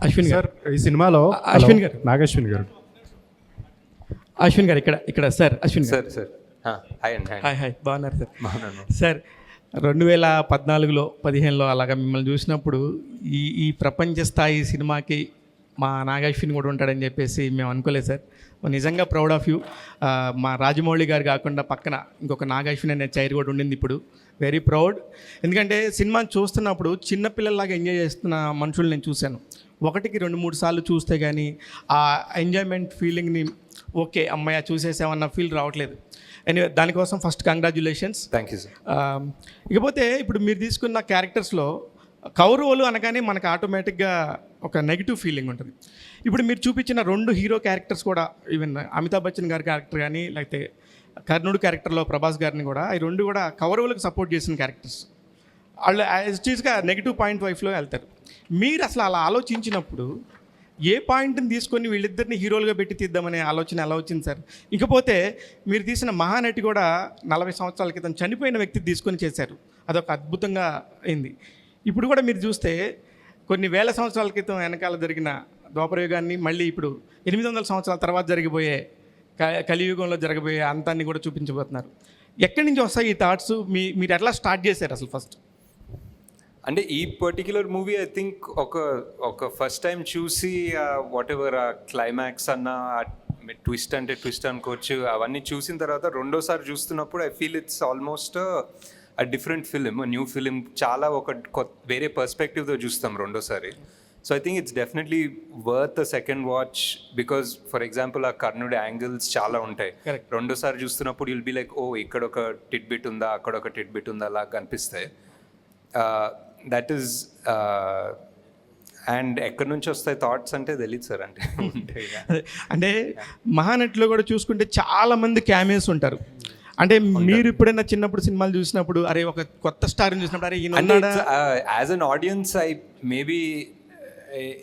Ashwin sir గారు, ఈ సినిమాలో అశ్విన్ గారు. నాగశ్విన్ గారు అశ్విన్ గారు ఇక్కడ ఇక్కడ సార్ అశ్విన్ గారు. సార్ హాయ్ అండి హాయ్ హాయ్, బాగున్నారు సార్? బాగున్నాను. సార్ 2014లో 15లో అలాగా మిమ్మల్ని చూసినప్పుడు ఈ ప్రపంచ స్థాయి సినిమాకి మా నాగశ్విన్ కూడా ఉంటాడని చెప్పేసి మేము అనుకోలేదు సార్. నిజంగా ప్రౌడ్ ఆఫ్ యూ. మా రాజమౌళి గారు కాకుండా పక్కన ఇంకొక నాగశ్విన్ అనే చైర్ కూడా ఉండింది ఇప్పుడు. Very proud. ఎందుకంటే సినిమాని చూస్తున్నప్పుడు చిన్నపిల్లల్లాగా ఎంజాయ్ చేస్తున్న మనుషులు నేను చూశాను. 1-2-3 సార్లు చూస్తే కానీ ఆ ఎంజాయ్మెంట్ ఫీలింగ్ని ఓకే అమ్మాయి చూసేసామన్న ఫీల్ రావట్లేదు. ఎనీవే దానికోసం first congratulations. Thank you sir. ఇకపోతే ఇప్పుడు మీరు తీసుకున్న క్యారెక్టర్స్లో కౌరవులు అనగానే మనకు ఆటోమేటిక్గా ఒక నెగిటివ్ ఫీలింగ్ ఉంటుంది. ఇప్పుడు మీరు చూపించిన 2 హీరో క్యారెక్టర్స్ కూడా, ఈవెన్ అమితాబ్ బచ్చన్ గారి క్యారెక్టర్ కానీ లేకపోతే కర్ణుడు క్యారెక్టర్లో ప్రభాస్ గారిని కూడా, ఈ 2 కూడా కౌరవులకు సపోర్ట్ చేసిన క్యారెక్టర్స్. వాళ్ళు యాజ్ ఇట్ ఈస్గా నెగిటివ్ పాయింట్ వైఫ్లో వెళ్తారు. మీరు అసలు అలా ఆలోచించినప్పుడు ఏ పాయింట్ని తీసుకొని వీళ్ళిద్దరిని హీరోలుగా పెట్టి తీద్దామనే ఆలోచన ఎలా వచ్చింది సార్? ఇకపోతే మీరు తీసిన మహానటి కూడా 40 సంవత్సరాల క్రితం చనిపోయిన వ్యక్తి తీసుకొని చేశారు. అదొక అద్భుతంగా అయింది. ఇప్పుడు కూడా మీరు చూస్తే కొన్ని వేల సంవత్సరాల క్రితం వెనకాల జరిగిన ద్వాపరయుగాన్ని మళ్ళీ ఇప్పుడు 800 సంవత్సరాల తర్వాత జరిగిపోయే కలియుగంలో జరగబోయే అంతాన్ని కూడా చూపించబోతున్నారు. ఎక్కడి నుంచి వస్తాయి ఈ థాట్స్? మీరు ఎట్లా స్టార్ట్ చేశారు అసలు ఫస్ట్? అంటే ఈ పర్టిక్యులర్ మూవీ ఐ థింక్ ఒక ఫస్ట్ టైం చూసి వాట్ ఎవర్ ఆ క్లైమాక్స్ అన్న ట్విస్ట్ అంటే ట్విస్ట్ అనుకోవచ్చు, అవన్నీ చూసిన తర్వాత రెండోసారి చూస్తున్నప్పుడు I feel it's almost different film, new film. చాలా వేరే పర్స్పెక్టివ్తో చూస్తాం రెండోసారి. So I think it's definitely worth a second watch because for example ఆ కర్ణుడి యాంగిల్స్ చాలా ఉంటాయి. రెండోసారి చూస్తున్నప్పుడు విల్ బి లైక్ ఓ ఇక్కడ ఒక టిట్ బిట్ ఉందా, అక్కడ ఒక టిట్ బిట్ ఉందా అలా కనిపిస్తాయి. దట్ ఈస్ అండ్ ఎక్కడి నుంచి వస్తాయి థాట్స్ అంటే తెలియదు సార్. అంటే మహానటిలో కూడా చూసుకుంటే చాలామంది క్యామియోస్ ఉంటారు. అంటే మీరు ఎప్పుడైనా చిన్నప్పుడు సినిమాలు చూసినప్పుడు అరే ఒక కొత్త స్టార్ని చూసినప్పుడు అరే ఈయన as an audience I maybe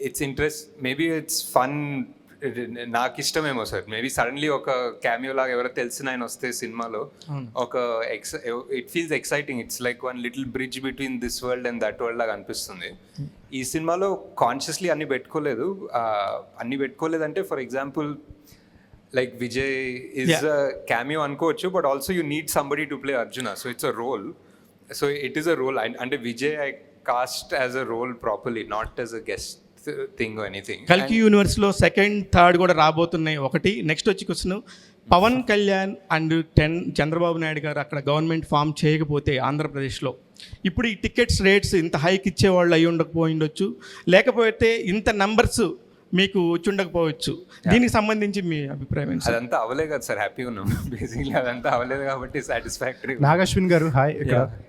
it's interest, maybe it's fun, నాకు ఇష్టమేమో సార్. మేబీ సడన్లీ ఒక క్యామియో లాగా ఎవరో తెలిసిన ఆయన వస్తే సినిమాలో ఒక it feels exciting. It's like one little bridge between this world and that world లాగా అనిపిస్తుంది. ఈ సినిమాలో కాన్షియస్లీ అన్ని పెట్టుకోలేదంటే for example like Vijay is a cameo అనుకోవచ్చు, but also you need somebody to play Arjuna. So it's a role. So it is a role. అంటే Vijay I cast as a role properly, not as a guest thing anything. కల్కి యూనివర్స్లో 2nd, 3rd కూడా రాబోతున్నాయి. ఒకటి next వచ్చి question, Pawan Kalyan and Chandrababu Naidu garu అక్కడ government form చేయకపోతే ఆంధ్రప్రదేశ్లో ఇప్పుడు ఈ టికెట్స్ రేట్స్ ఇంత హైక్ ఇచ్చేవాళ్ళు అయి ఉండకపోయిండొచ్చు, లేకపోతే ఇంత నంబర్స్ మీకు వచ్చి ఉండకపోవచ్చు. దీనికి సంబంధించి మీ అభిప్రాయం? అదంతా అవలేదు కదా సార్, హ్యాపీగా ఉన్నాం బేసిక్లీ. అదంతా అవలేదు కాబట్టి సాటిస్ఫాక్టరీ. నాగశ్విన్ గారు హాయ్.